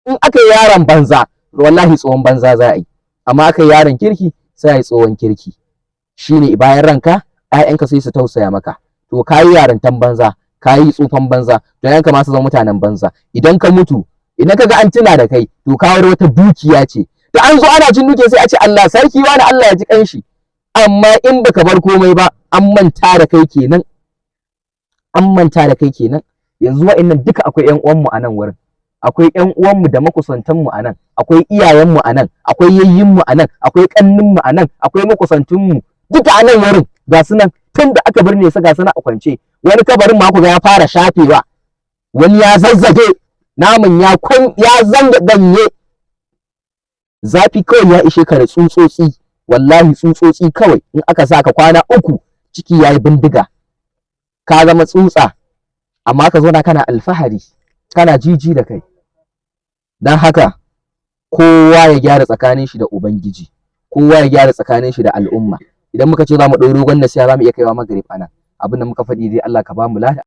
in aka yi yaron banza wallahi tsohon banza za a yi, amma aka yi yaron kirki sai a yi tsohon kirki. Shine bayan ranka ƴaƴanka sai su tausaya maka. To ka yi yarintan banza, ka yi tsufan banza, to ƴaƴanka ma su zama mutanen banza. Idan ka mutu, idan ka ga an tuna da kai, to ka wata dukiya ce. Da an zo ana cin dukiya sai a ce Allah sarki wani, Allah ya ji kanshi. Amma in baka bar komai ba, an manta da kai kenan. An manta da kai kenan. Yanzu wa'annan duka akwai ƴan uwanmu a nan wurin. Akwai ƴan uwanmu da makusantanmu a nan, akwai iyayenmu a nan, akwai yayyinmu a nan, akwai ƙanninmu a nan, akwai makusantunmu duka a nan wurin. Ga su nan tun da aka birne su ga su nan a kwance. Wani kabarin ma ku ga ya fara shafewa, wani ya zazzage, naman ya zanga ganye. Zafi kawai ya ishe ka da tsutsotsi, wallahi tsutsotsi kawai in aka sa ka kwana 3 ciki yayi bindiga, ka zama tsutsa, amma ka zo na kana alfahari, kana jiji da kai. Dan haka kowa ya gyara tsakanin shi da ubangiji, kowa ya gyara tsakanin shi da al'umma. Idan muka ce za mu ɗau dogon nasiha za mu iya kaiwa magrib anan. Abin da muka faɗi dai Allah ka ba mu lada.